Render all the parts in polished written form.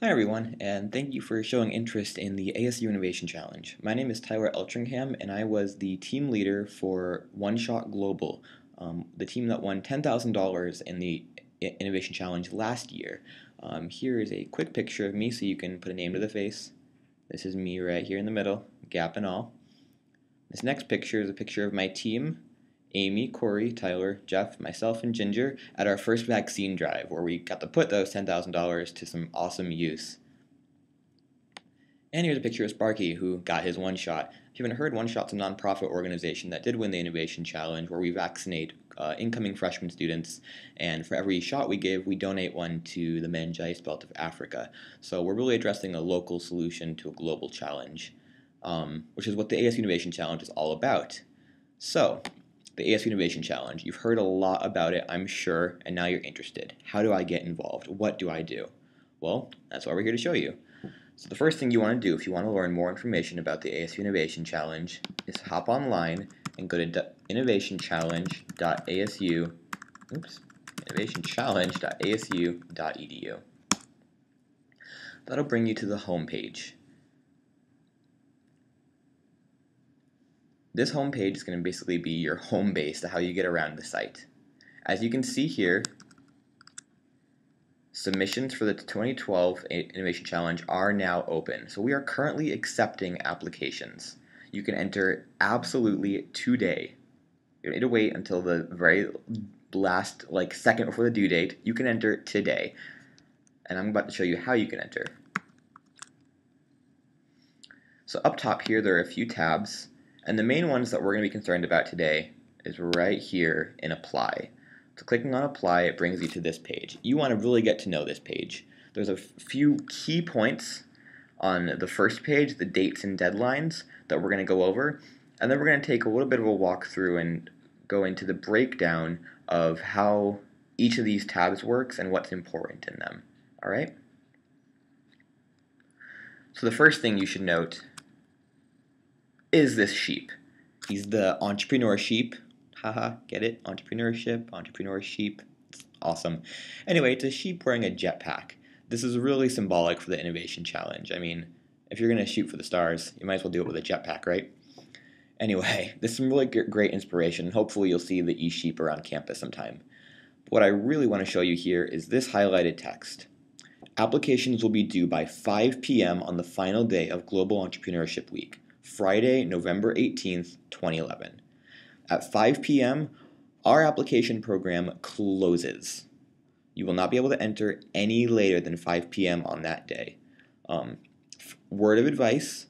Hi everyone, and thank you for showing interest in the ASU Innovation Challenge. My name is Tyler Eltringham, and I was the team leader for One Shot Global, the team that won $10,000 in the Innovation Challenge last year. Here is a quick picture of me so you can put a name to the face. This is me right here in the middle, gap and all. This next picture is a picture of my team, Amy, Corey, Tyler, Jeff, myself, and Ginger, at our first vaccine drive, where we got to put those $10,000 to some awesome use. And here's a picture of Sparky, who got his One Shot. If you haven't heard, One Shot's a nonprofit organization that did win the Innovation Challenge, where we vaccinate incoming freshman students, and for every shot we give, we donate one to the meningitis belt of Africa. So we're really addressing a local solution to a global challenge, which is what the ASU Innovation Challenge is all about. So, the ASU Innovation Challenge, you've heard a lot about it, I'm sure, and now you're interested. How do I get involved? What do I do? Well, that's why we're here to show you. So the first thing you want to do if you want to learn more information about the ASU Innovation Challenge is hop online and go to innovationchallenge.asu.edu. That'll bring you to the home page. This home page is going to basically be your home base to how you get around the site. As you can see here, submissions for the 2012 Innovation Challenge are now open. So we are currently accepting applications. You can enter absolutely today. You don't need to wait until the very last second before the due date. You can enter today. And I'm about to show you how you can enter. So up top here there are a few tabs, and the main ones that we're going to be concerned about today is right here in Apply. So clicking on Apply, it brings you to this page. You want to really get to know this page. There's a few key points on the first page, the dates and deadlines, that we're going to go over, and then we're going to take a little bit of a walk through and go into the breakdown of how each of these tabs works and what's important in them. All right? So the first thing you should note is this sheep. He's the entrepreneur sheep. Haha, get it? Entrepreneurship, entrepreneur sheep. It's awesome. Anyway, it's a sheep wearing a jetpack. This is really symbolic for the Innovation Challenge. I mean, if you're going to shoot for the stars, you might as well do it with a jetpack, right? Anyway, this is some really great inspiration. Hopefully you'll see the e-sheep around campus sometime. But what I really want to show you here is this highlighted text. Applications will be due by 5 p.m. on the final day of Global Entrepreneurship Week, Friday, November 18th, 2011. At 5 p.m., our application program closes. You will not be able to enter any later than 5 p.m. on that day. Word of advice,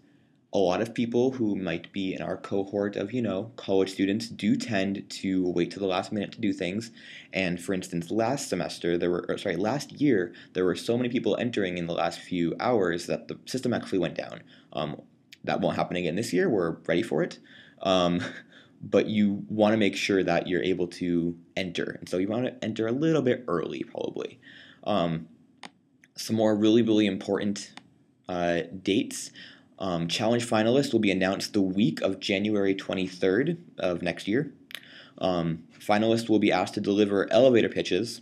a lot of people who might be in our cohort of, college students do tend to wait till the last minute to do things. And for instance, last year, there were so many people entering in the last few hours that the system actually went down. That won't happen again this year. We're ready for it. But you want to make sure that you're able to enter. And so you want to enter a little bit early, probably. Some more really, really important dates. Challenge finalists will be announced the week of January 23rd of next year. Finalists will be asked to deliver elevator pitches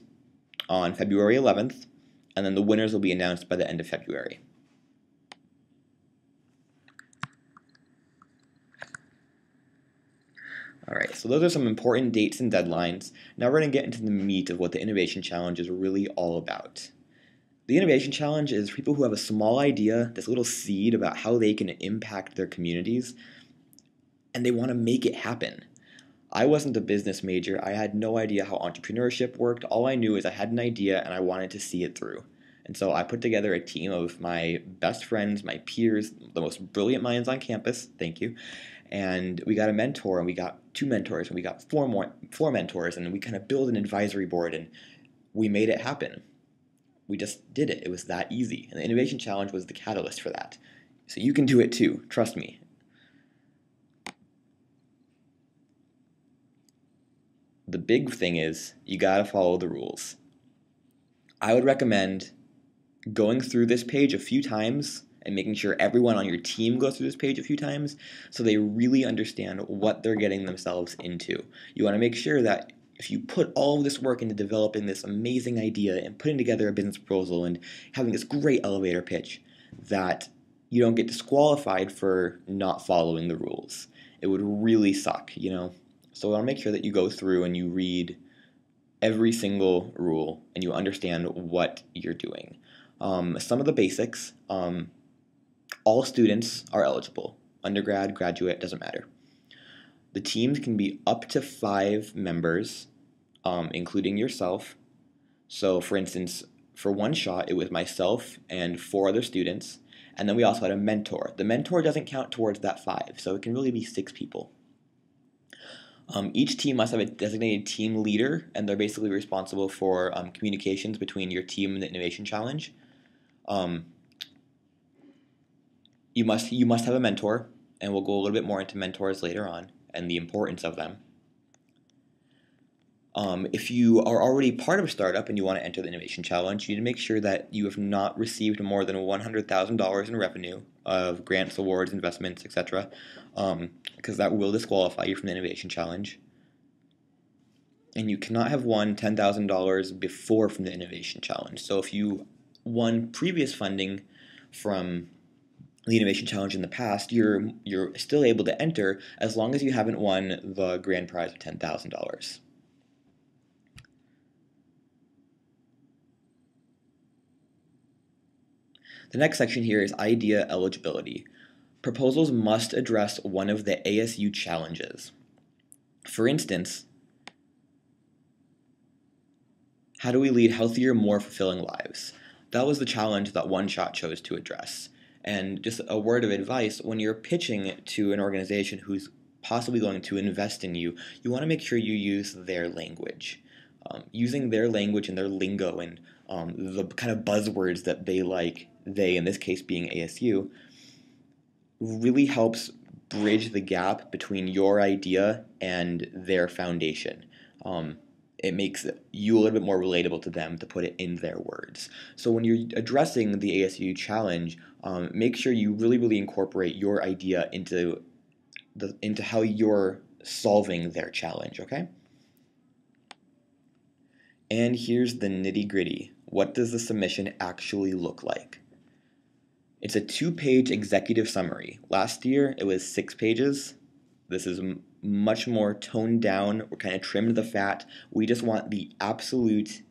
on February 11th, and then the winners will be announced by the end of February. Alright, so those are some important dates and deadlines. Now we're going to get into the meat of what the Innovation Challenge is really all about. The Innovation Challenge is people who have a small idea, this little seed about how they can impact their communities, and they want to make it happen. I wasn't a business major. I had no idea how entrepreneurship worked. All I knew is I had an idea and I wanted to see it through. And so I put together a team of my best friends, my peers, the most brilliant minds on campus, thank you, and we got a mentor, and we got 2 mentors, and we got 4 mentors, and we kind of built an advisory board, and we made it happen. We just did it. It was that easy. And the Innovation Challenge was the catalyst for that. So you can do it too. Trust me. The big thing is you got to follow the rules. I would recommend going through this page a few times and making sure everyone on your team goes through this page a few times so they really understand what they're getting themselves into. You want to make sure that if you put all of this work into developing this amazing idea and putting together a business proposal and having this great elevator pitch, that you don't get disqualified for not following the rules. It would really suck, you know? So I want to make sure that you go through and you read every single rule and you understand what you're doing. Some of the basics, all students are eligible. Undergrad, graduate, doesn't matter. The teams can be up to 5 members, including yourself. So for instance, for one shot, it was myself and 4 other students, and then we also had a mentor. The mentor doesn't count towards that 5, so it can really be 6 people. Each team must have a designated team leader, and they're basically responsible for communications between your team and the Innovation Challenge. You must have a mentor, and we'll go a little bit more into mentors later on and the importance of them. If you are already part of a startup and you want to enter the Innovation Challenge, you need to make sure that you have not received more than $100,000 in revenue of grants, awards, investments, etc., because that will disqualify you from the Innovation Challenge. And you cannot have won $10,000 before from the Innovation Challenge. So if you won previous funding from the Innovation Challenge in the past, you're still able to enter as long as you haven't won the grand prize of $10,000. The next section here is idea eligibility. Proposals must address one of the ASU challenges. For instance, how do we lead healthier, more fulfilling lives? That was the challenge that One Shot chose to address. And just a word of advice, when you're pitching to an organization who's possibly going to invest in you, you want to make sure you use their language. Using their language and their lingo and the kind of buzzwords that they like, they in this case being ASU, really helps bridge the gap between your idea and their foundation. It makes you a little bit more relatable to them to put it in their words. So when you're addressing the ASU challenge, make sure you really incorporate your idea into how you're solving their challenge, okay? And here's the nitty-gritty. What does the submission actually look like? It's a 2-page executive summary. Last year, it was 6 pages. This is much more toned down. We're kind of trimmed the fat. We just want the absolute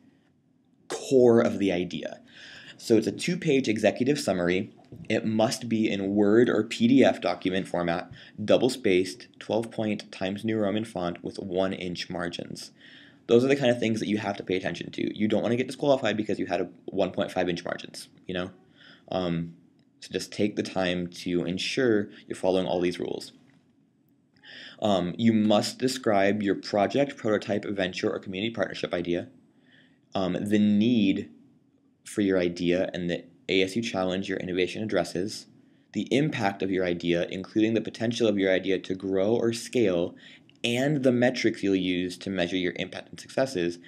core of the idea. So it's a 2-page executive summary. It must be in Word or PDF document format, double-spaced, 12-point Times New Roman font with 1-inch margins. Those are the kind of things that you have to pay attention to. You don't want to get disqualified because you had a 1.5-inch margins, you know? So just take the time to ensure you're following all these rules. You must describe your project, prototype, venture, or community partnership idea, the need for your idea and the ASU challenge your innovation addresses, the impact of your idea, including the potential of your idea to grow or scale, and the metrics you'll use to measure your impact and successes,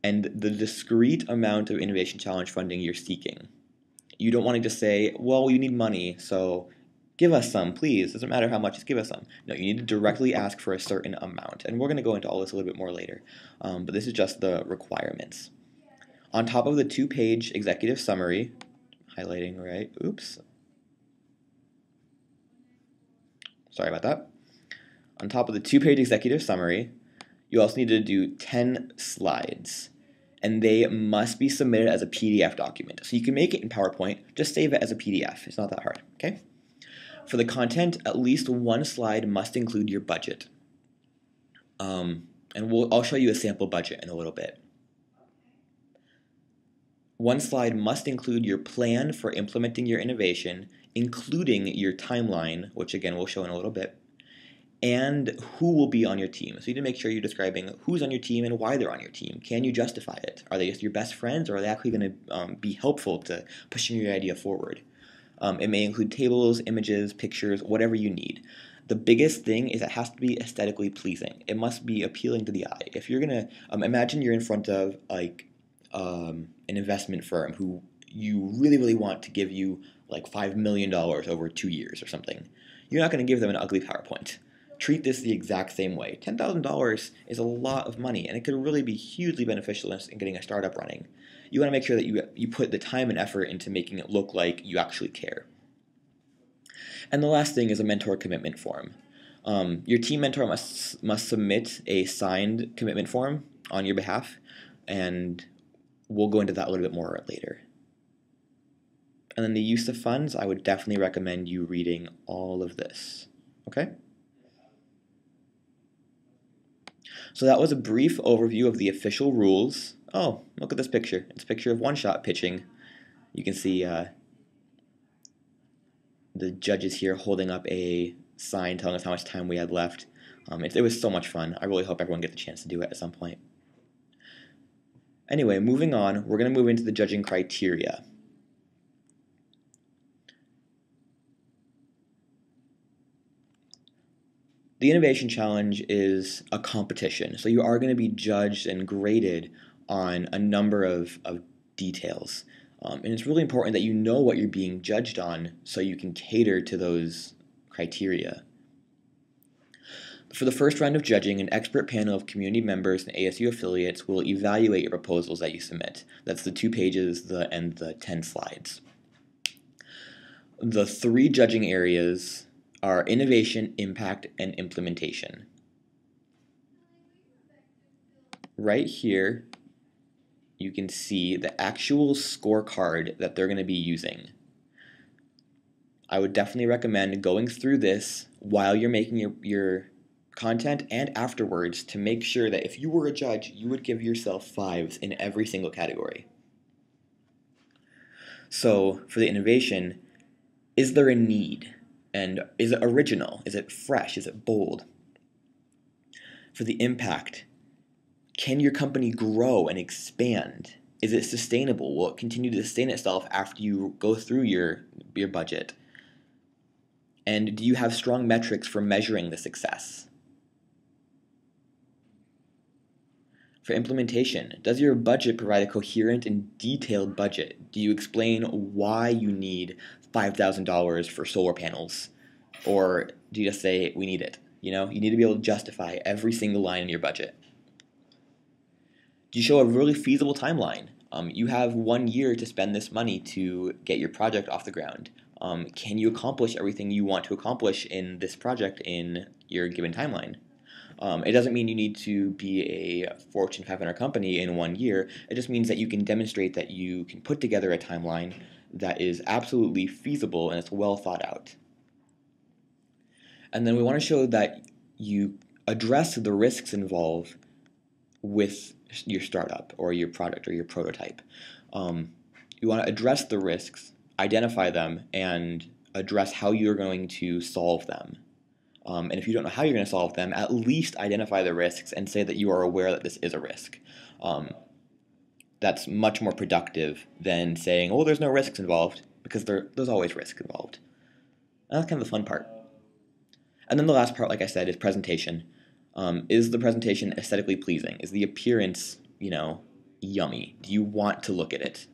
and the discrete amount of innovation challenge funding you're seeking. You don't want to just say, well, you need money, so give us some, please. Doesn't matter how much, just give us some. No, you need to directly ask for a certain amount. And we're going to go into all this a little bit more later. But this is just the requirements. On top of the 2-page executive summary, highlighting right, oops. Sorry about that. On top of the 2-page executive summary, you also need to do 10 slides. And they must be submitted as a PDF document. So you can make it in PowerPoint, just save it as a PDF. It's not that hard, okay? For the content, at least one slide must include your budget. And I'll show you a sample budget in a little bit. One slide must include your plan for implementing your innovation, including your timeline, which again we'll show in a little bit, and who will be on your team. So you need to make sure you're describing who's on your team and why they're on your team. Can you justify it? Are they just your best friends, or are they actually going to be helpful to pushing your idea forward? It may include tables, images, pictures, whatever you need. The biggest thing is it has to be aesthetically pleasing. It must be appealing to the eye. If you're going to, imagine you're in front of like an investment firm who you really want to give you like $5 million over 2 years or something. You're not going to give them an ugly PowerPoint. treat this the exact same way. $10,000 is a lot of money, and it could really be hugely beneficial in getting a startup running. You want to make sure that you put the time and effort into making it look like you actually care. And the last thing is a mentor commitment form. Your team mentor must submit a signed commitment form on your behalf, and we'll go into that a little bit more later. And then the use of funds, I would definitely recommend you reading all of this. Okay? So that was a brief overview of the official rules. Oh, look at this picture. It's a picture of one-shot pitching. You can see the judges here holding up a sign telling us how much time we had left. It was so much fun. I really hope everyone gets a chance to do it at some point. Anyway, moving on, we're going to move into the judging criteria. The Innovation Challenge is a competition, so you are going to be judged and graded on a number of details. And it's really important that you know what you're being judged on so you can cater to those criteria. For the first round of judging, an expert panel of community members and ASU affiliates will evaluate your proposals that you submit. That's the 2 pages and the 10 slides. The 3 judging areas are innovation, impact, and implementation. Right here, you can see the actual scorecard that they're going to be using. I would definitely recommend going through this while you're making your content and afterwards to make sure that if you were a judge, you would give yourself 5s in every single category. So for the innovation, is there a need? And is it original? Is it fresh? Is it bold? For the impact, can your company grow and expand? Is it sustainable? Will it continue to sustain itself after you go through your budget? And do you have strong metrics for measuring the success? For implementation, does your budget provide a coherent and detailed budget? Do you explain why you need $5,000 for solar panels? Or do you just say, we need it? You need to be able to justify every single line in your budget. Do you show a really feasible timeline? You have 1 year to spend this money to get your project off the ground. Can you accomplish everything you want to accomplish in this project in your given timeline? It doesn't mean you need to be a Fortune 500 company in 1 year. It just means that you can demonstrate that you can put together a timeline that is absolutely feasible and it's well thought out. And then we want to show that you address the risks involved with your startup or your product or your prototype. You want to address the risks, identify them, and address how you're going to solve them. And if you don't know how you're going to solve them, at least identify the risks and say that you are aware that this is a risk. That's much more productive than saying, oh, there's no risks involved, because there's always risks involved. And that's kind of the fun part. And then the last part, like I said, is presentation. Is the presentation aesthetically pleasing? Is the appearance, yummy? Do you want to look at it?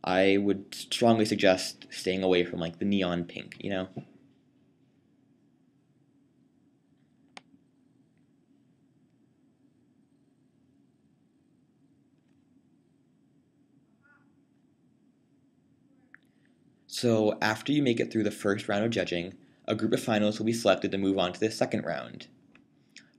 I would strongly suggest staying away from the neon pink, So after you make it through the first round of judging, a group of finalists will be selected to move on to the second round.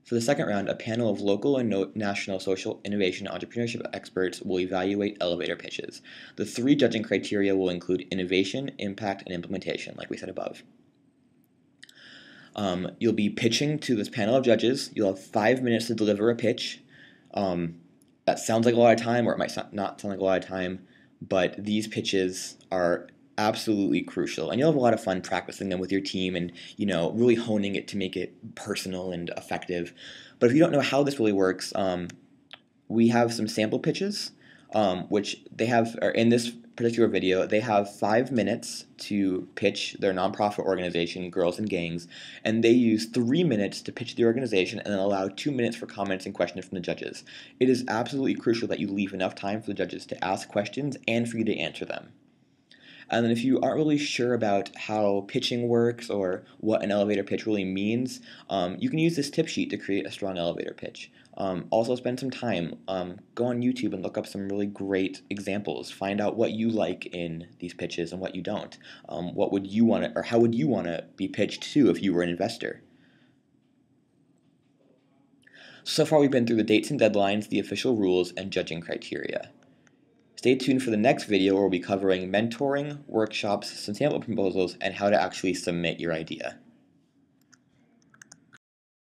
For the second round, a panel of local and national social innovation entrepreneurship experts will evaluate elevator pitches. The 3 judging criteria will include innovation, impact, and implementation, like we said above. You'll be pitching to this panel of judges. You'll have 5 minutes to deliver a pitch. That sounds like a lot of time, or it might not sound like a lot of time, but these pitches are absolutely crucial, and you'll have a lot of fun practicing them with your team and really honing it to make it personal and effective. But if you don't know how this really works, we have some sample pitches, which they have, or in this particular video, they have 5 minutes to pitch their nonprofit organization, Girls and Gangs, and they use 3 minutes to pitch the organization and then allow 2 minutes for comments and questions from the judges. It is absolutely crucial that you leave enough time for the judges to ask questions and for you to answer them. And then if you aren't really sure about how pitching works or what an elevator pitch really means, you can use this tip sheet to create a strong elevator pitch. Also spend some time, go on YouTube and look up some really great examples. Find out what you like in these pitches and what you don't. What would you want to, or how would you want to be pitched to if you were an investor? So far we've been through the dates and deadlines, the official rules, and judging criteria. Stay tuned for the next video where we'll be covering mentoring, workshops, some sample proposals, and how to actually submit your idea.